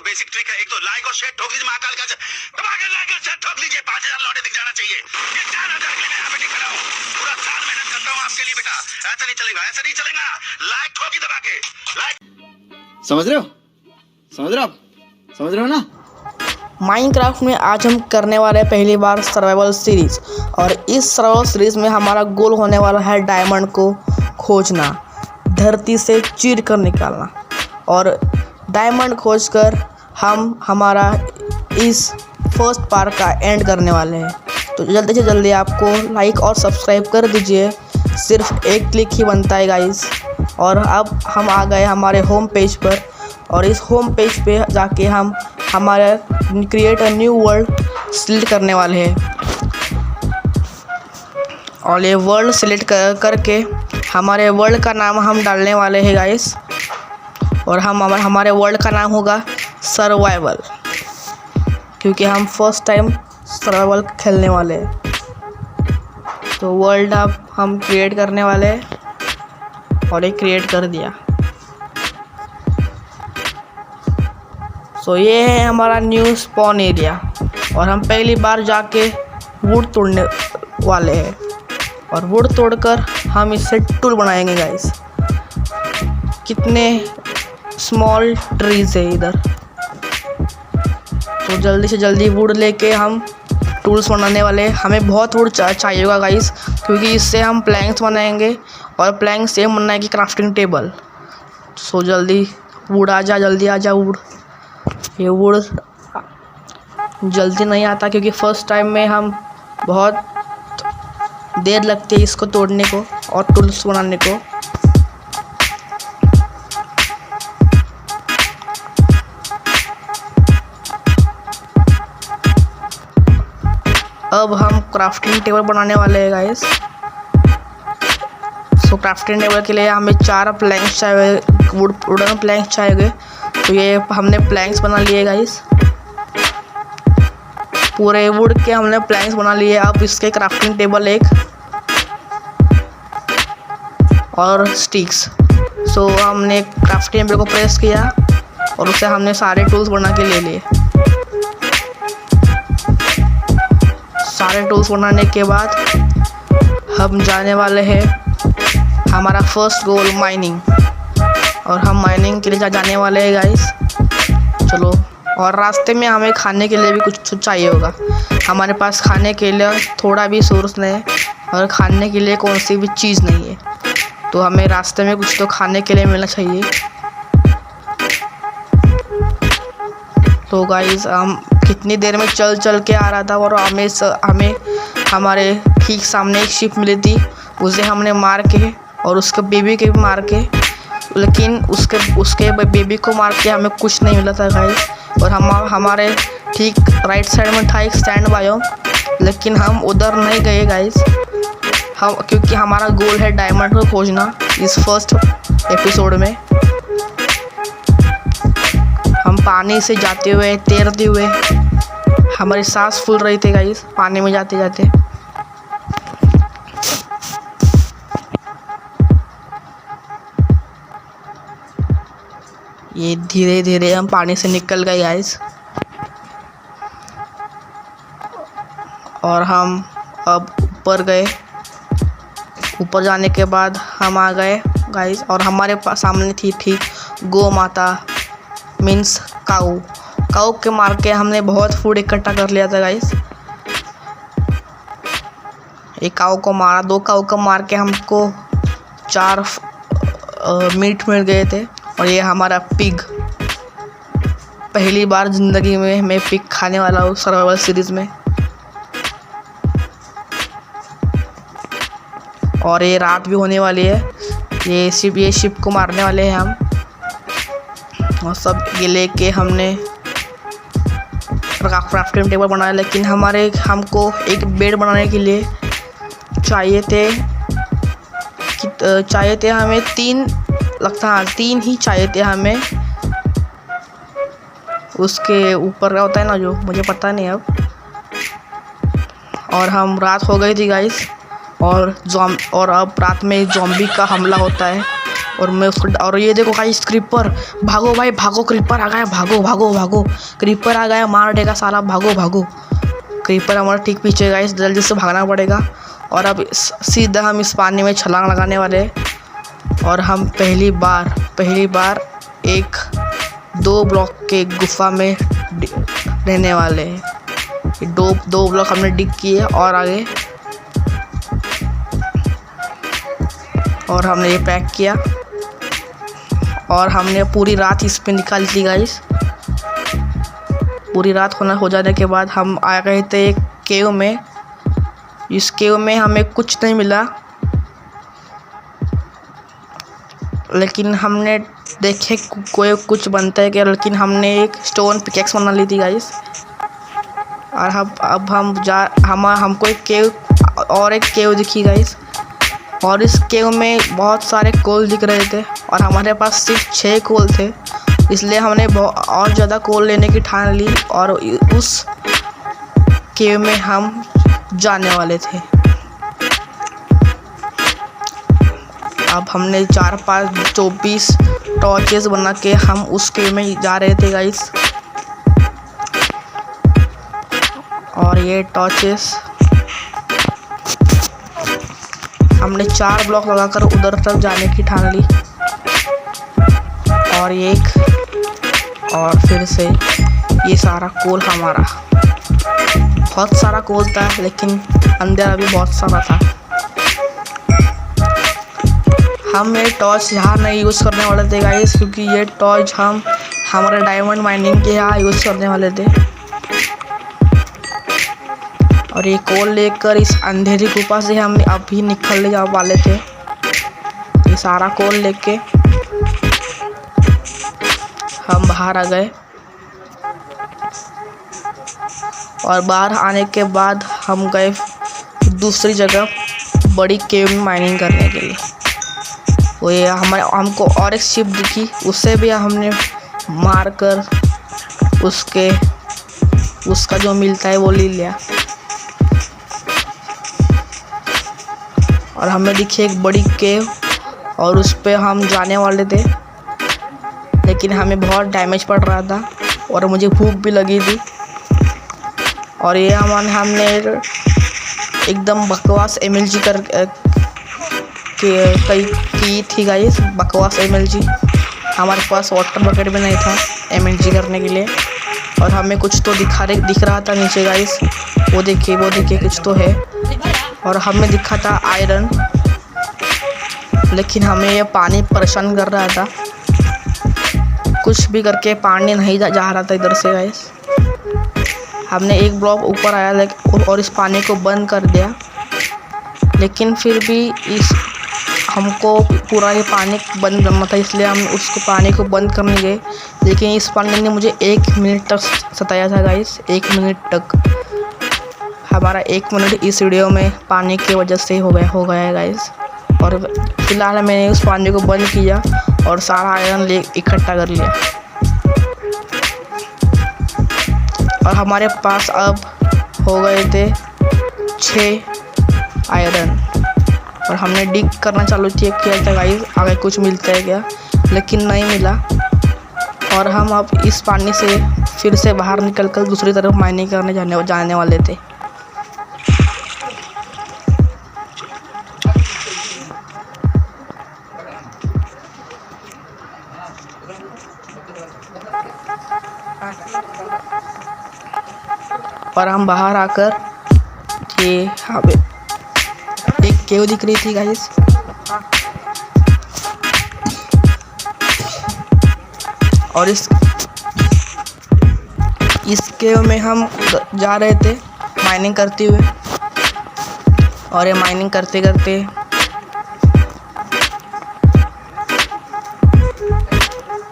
Basic trick है, एक तो लाइक और शेयर ठोक लीजिए, महाकाल का दबा के लाइक और शेयर ठोक लीजिए, 5000 लौटे दिख जाना चाहिए। ये 4000 के लिए मैं यहाँ पे खड़ा हूँ, पूरा साल मेहनत करता हूँ आपके लिए बेटा। ऐसा नहीं चलेगा, ऐसा नहीं चलेगा। लाइक ठोकी दबा के लाइक। समझ रहे हो, समझ रहे हो आप, समझ रहे हो ना। माइनक्राफ्ट में आज हम करने वाले हैं पहली बार सर्वाइवल सीरीज़, और इस सर्वाइवल सीरीज़ में हमारा गोल होने वाला है डायमंड को खोजना, धरती से चीर कर निकालना, और डायमंड खोजकर हम हमारा इस फर्स्ट पार्ट का एंड करने वाले हैं। तो जल्दी से जल्दी आपको लाइक और सब्सक्राइब कर दीजिए, सिर्फ एक क्लिक ही बनता है गाइस। और अब हम आ गए हमारे होम पेज पर, और इस होम पेज पे जाके हम हमारा create a new world select करने वाले हैं, और ये वर्ल्ड सिलेक्ट करके हमारे वर्ल्ड का नाम हम डालने वाले हैं गाइस, और हम हमारे वर्ल्ड का नाम होगा सर्वाइवल, क्योंकि हम फर्स्ट टाइम सर्वाइवल खेलने वाले हैं। तो वर्ल्ड अब हम क्रिएट करने वाले हैं, और ये क्रिएट कर दिया। तो ये है हमारा न्यू स्पॉन एरिया, और हम पहली बार जाके वुड तोड़ने वाले हैं, और वुड तोड़कर हम इससे टूल बनाएंगे गाइस। कितने स्मॉल ट्रीज है इधर, तो जल्दी से जल्दी वुड लेके हम टूल्स बनाने वाले हैं। हमें बहुत वुड चाहिए होगा गाइस, क्योंकि इससे हम प्लैंक्स बनाएंगे, और प्लैंक से हम बनाएंगे क्राफ्टिंग टेबल। सो जल्दी वुड आ जा, जल्दी आ जा वुड। ये वुड जल्दी नहीं आता, क्योंकि फर्स्ट टाइम में हम बहुत देर लगती है इसको तोड़ने को और टूल्स बनाने को। अब हम क्राफ्टिंग टेबल बनाने वाले हैं गाइस। सो क्राफ्टिंग टेबल के लिए हमें 4 प्लैंक्स चाहिए, वुडन प्लैंक्स चाहिए। तो ये हमने प्लैंक्स बना लिए गाइस, पूरे वुड के हमने प्लैंक्स बना लिए। अब इसके क्राफ्टिंग टेबल एक और स्टिक्स। सो हमने क्राफ्टिंग टेबल को प्रेस किया, और उससे हमने सारे टूल्स बना के ले लिए। सारे टूल्स बनाने के बाद हम जाने वाले हैं हमारा फर्स्ट गोल माइनिंग, और हम माइनिंग के लिए जाने वाले हैं गाइस। चलो, और रास्ते में हमें खाने के लिए भी कुछ चाहिए होगा। हमारे पास खाने के लिए थोड़ा भी सोर्स नहीं है, और खाने के लिए कौन सी भी चीज़ नहीं है, तो हमें रास्ते में कुछ तो खाने के लिए मिलना चाहिए। तो गाइस हम कितनी देर में चल के आ रहा था, और हमें हमारे ठीक सामने एक शिप मिली थी, उसे हमने मार के और उसके बेबी के भी मार के, लेकिन उसके बेबी को मार के हमें कुछ नहीं मिला था गाइस। और हमारे ठीक राइट साइड में था एक स्टैंड बायो, लेकिन हम उधर नहीं गए गाइस, क्योंकि हमारा गोल है डायमंड को खोजना इस फर्स्ट एपिसोड में। हम पानी से जाते हुए, तैरते हुए, हमारी सांस फूल रही थी गाइस पानी में जाते जाते। ये धीरे धीरे हम पानी से निकल गए गाइस, और हम अब ऊपर गए। ऊपर जाने के बाद हम आ गए गाइस, और हमारे सामने थी ठीक गौ माता, मीन्स काऊ के मार के हमने बहुत फूड इकट्ठा कर लिया था गाइस। एक काऊ को मारा, 2 काऊ को मार के हमको 4 मीट मिल गए थे। और ये हमारा पिग, पहली बार ज़िंदगी में मैं पिग खाने वाला हूँ सर्वाइवल सीरीज़ में। और ये रात भी होने वाली है, ये शिप को मारने वाले हैं हम, और सब ये लेके हमने क्राफ्टिंग टेबल बनाया। लेकिन हमको एक बेड बनाने के लिए चाहिए थे हमें 3 लगता है, 3 ही चाहिए थे हमें। उसके ऊपर का होता है ना, जो मुझे पता नहीं अब। और हम रात हो गई थी गाइस, और अब रात में ज़ॉम्बी का हमला होता है, और मैं उसको और ये देखो गाइस क्रीपर, भागो भाई भागो, क्रीपर आ गया, भागो भागो भागो, क्रीपर आ गया, मार देगा साला, भागो भागो। क्रीपर हमारा ठीक पीछे गाइस, जल्दी से भागना पड़ेगा। और अब सीधा हम इस पानी में छलांग लगाने वाले हैं और हम पहली बार एक 2 ब्लॉक के गुफा में रहने वाले हैं। दो ब्लॉक हमने डिग किए और आगे, और हमने ये पैक किया और हमने पूरी रात इस पे निकाल दी गाइस। पूरी रात हो जाने के बाद हम आ गए थे एक केव में। इस केव में हमें कुछ नहीं मिला, लेकिन हमने देखे कोई कुछ बनता है क्या, लेकिन हमने एक स्टोन पिकेक्स बना ली थी गाइस। और अब हमको एक केव दिखी गाइस, और इस केव में बहुत सारे कोल दिख रहे थे और हमारे पास सिर्फ 6 कोल थे, इसलिए हमने और ज़्यादा कोल लेने की ठान ली और उस केव में हम जाने वाले थे। अब हमने 4-5 24 टॉर्चेस बना के हम उस केव में जा रहे थे गाइस। और ये टॉर्चेस हमने 4 ब्लॉक लगाकर उधर तक जाने की ठान ली, और फिर से ये सारा कोल हमारा, बहुत सारा कोल था, लेकिन अंधेरा भी बहुत सारा था। हम ये टॉर्च यहाँ नहीं यूज़ करने वाले थे गाइस, क्योंकि ये टॉर्च हम हमारे डायमंड माइनिंग के यहाँ यूज़ करने वाले थे। और ये कोल लेकर इस अंधेरी गुफा से हम अभी निकलने जा वाले थे। ये सारा कोल लेके हम बाहर आ गए, और बाहर आने के बाद हम गए दूसरी जगह बड़ी केव में माइनिंग करने के लिए। वो ये हमको और एक शिप दिखी, उससे भी हमने मार कर उसका जो मिलता है वो ले लिया। और हमें दिखी एक बड़ी केव और उस पे हम जाने वाले थे, लेकिन हमें बहुत डैमेज पड़ रहा था और मुझे भूख भी लगी थी। और ये हमने एकदम बकवास MLG की थी गाइस, बकवास MLG। हमारे पास वाटर बकेट भी नहीं था MLG करने के लिए, और हमें कुछ तो दिख रहा था नीचे गाइस, वो देखिए कुछ तो है। और हमें दिखा था आयरन, लेकिन हमें ये पानी परेशान कर रहा था, कुछ भी करके पानी नहीं जा रहा था इधर से गाइस। हमने एक ब्लॉक ऊपर आया और इस पानी को बंद कर दिया, लेकिन फिर भी हमको पूरा ये पानी बंद करना था, इसलिए हम उसको पानी को बंद करने गए। लेकिन इस पानी ने मुझे 1 मिनट तक सताया था गाइस, 1 मिनट तक। हमारा 1 मिनट इस वीडियो में पानी की वजह से हो गया है गाइस। और फिलहाल मैंने उस पानी को बंद किया और सारा आयरन इकट्ठा कर लिया, और हमारे पास अब हो गए थे 6 आयरन। और हमने डिग करना चालू किया था गाइस, आगे कुछ मिलता है क्या, लेकिन नहीं मिला। और हम अब इस पानी से फिर से बाहर निकलकर दूसरी तरफ माइनिंग करने जाने वाले थे। और हम बाहर आकर ये हमें एक केव दिख रही थी गाइस, और इस केव में हम जा रहे थे माइनिंग करते हुए। और ये माइनिंग करते करते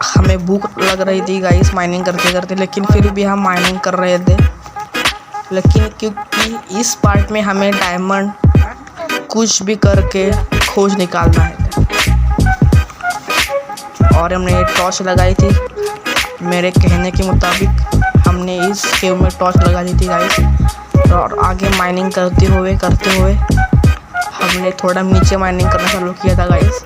हमें भूख लग रही थी गाइस माइनिंग करते करते, लेकिन फिर भी हम माइनिंग कर रहे थे। लेकिन क्योंकि इस पार्ट में हमें डायमंड कुछ भी करके खोज निकालना है, और हमने टॉर्च लगाई थी। मेरे कहने के मुताबिक हमने इस केव में टॉर्च लगा दी थी गाइस, और आगे माइनिंग करते हुए हमने थोड़ा नीचे माइनिंग करना चालू किया था गाइस।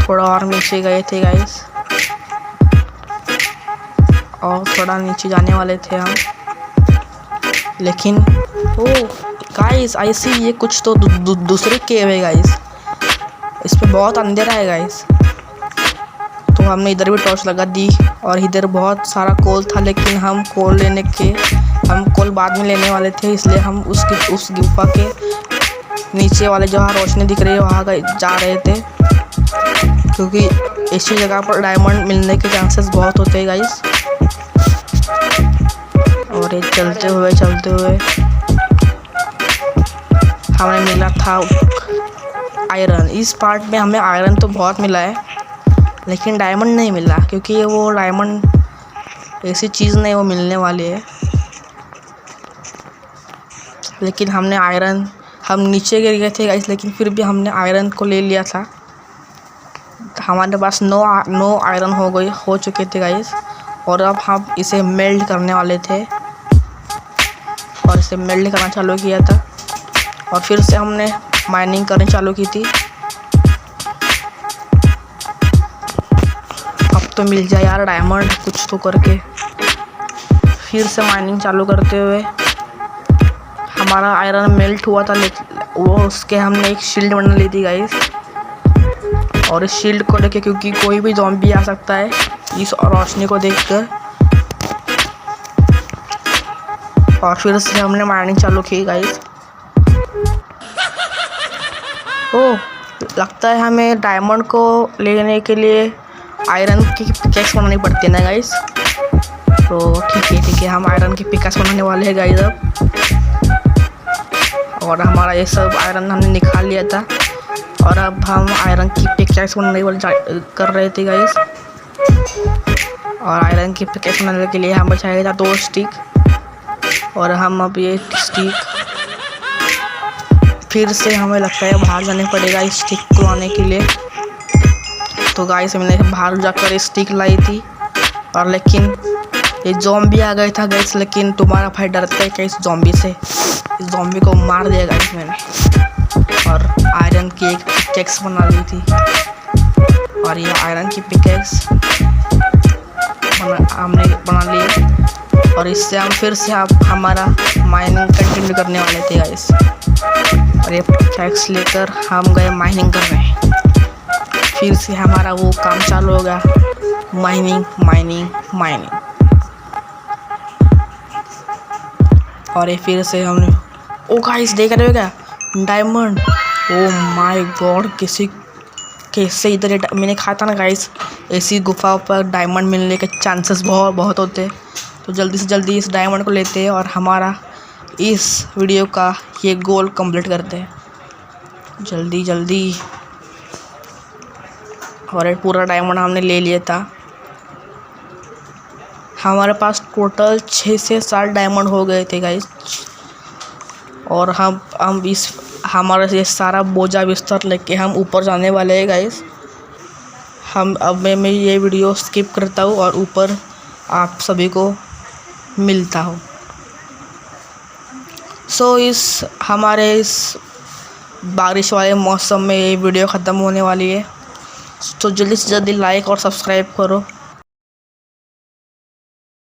थोड़ा और नीचे गए थे गाइस, और थोड़ा नीचे जाने वाले थे हम, लेकिन ओ गाइस आई सी ये कुछ तो दूसरी केव है गाइस, इस पे बहुत अंधेरा है गाइस। तो हमने इधर भी टॉर्च लगा दी और इधर बहुत सारा कोल था, लेकिन हम कोल बाद में लेने वाले थे, इसलिए हम उस गुफा के नीचे वाले जहाँ रोशनी दिख रही है वहाँ जा रहे थे, क्योंकि इसी जगह पर डायमंड मिलने के चांसेस बहुत होते हैं गाइस। और ये चलते हुए हमें मिला था आयरन। इस पार्ट में हमें आयरन तो बहुत मिला है, लेकिन डायमंड नहीं मिला, क्योंकि वो डायमंड ऐसी चीज़ नहीं वो मिलने वाली है। लेकिन हमने आयरन, हम नीचे गिर गए थे गाइस, लेकिन फिर भी हमने आयरन को ले लिया था। हमारे पास 9 आयरन हो चुके थे गाइस, और अब हम इसे मेल्ट करने वाले थे, और इसे मेल्ट करना चालू किया था, और फिर से हमने माइनिंग करनी चालू की थी। अब तो मिल जाए यार डायमंड कुछ तो करके। फिर से माइनिंग चालू करते हुए हमारा आयरन मेल्ट हुआ था, लेकिन वो उसके हमने एक शील्ड बना ली थी गाइस, और इस शील्ड को लेके, क्योंकि कोई भी ज़ॉम्बी आ सकता है इस रोशनी को देखकर। और फिर से हमने माइनिंग चालू की गाइस। ओह, लगता है हमें डायमंड को लेने के लिए आयरन की पिकैक्स बनानी पड़ती है ना गाइस। तो ठीक है, हम आयरन की पिकैक्स बनाने वाले हैं गाइस अब। और हमारा ये सब आयरन हमने निकाल लिया था, और अब हम आयरन की पिकैक्स बनाने कर रहे थे गाइस। और आयरन की पिकैक्स बनाने के लिए हमें चाहिए था 2 स्टिक, और हम अब ये स्टिक फिर से हमें लगता है बाहर जाने पड़ेगा इस स्टिक को आने के लिए। तो गाइस मैंने बाहर जाकर स्टिक लाई थी, और लेकिन ये ज़ॉम्बी आ गया था गाइस। लेकिन तुम्हारा भाई डरता है क्या इस ज़ॉम्बी से, इस ज़ॉम्बी को मार दिया गाइस मैंने, और आयरन की एक पिकैक्स बना ली थी। और ये आयरन की पिकैक्स हमने बना ली, और इससे हम फिर से हमारा माइनिंग कंटिन्यू करने वाले थे गाइस। और ये पिकैक्स लेकर हम गए माइनिंग करने। फिर से हमारा वो काम चालू हो गया, माइनिंग। और ये फिर से हमने, ओ गाइस देख रहे हो क्या, डायमंड। ओ माय गॉड, कैसे इधर मैंने कहा था ना गाइस, ऐसी गुफा पर डायमंड मिलने के चांसेस बहुत होते हैं। तो जल्दी से जल्दी इस डायमंड को लेते हैं और हमारा इस वीडियो का ये गोल कंप्लीट करते हैं जल्दी। और ये पूरा डायमंड हमने ले लिया था। हमारे पास टोटल 6 से 7 डायमंड हो गए थे गाइस। और हम हमारा ये सारा बोझा बिस्तर लेके हम ऊपर जाने वाले हैं गाइस। मैं ये वीडियो स्किप करता हूँ और ऊपर आप सभी को मिलता हूँ। हमारे इस बारिश वाले मौसम में ये वीडियो ख़त्म होने वाली है। तो जल्दी से जल्दी लाइक और सब्सक्राइब करो।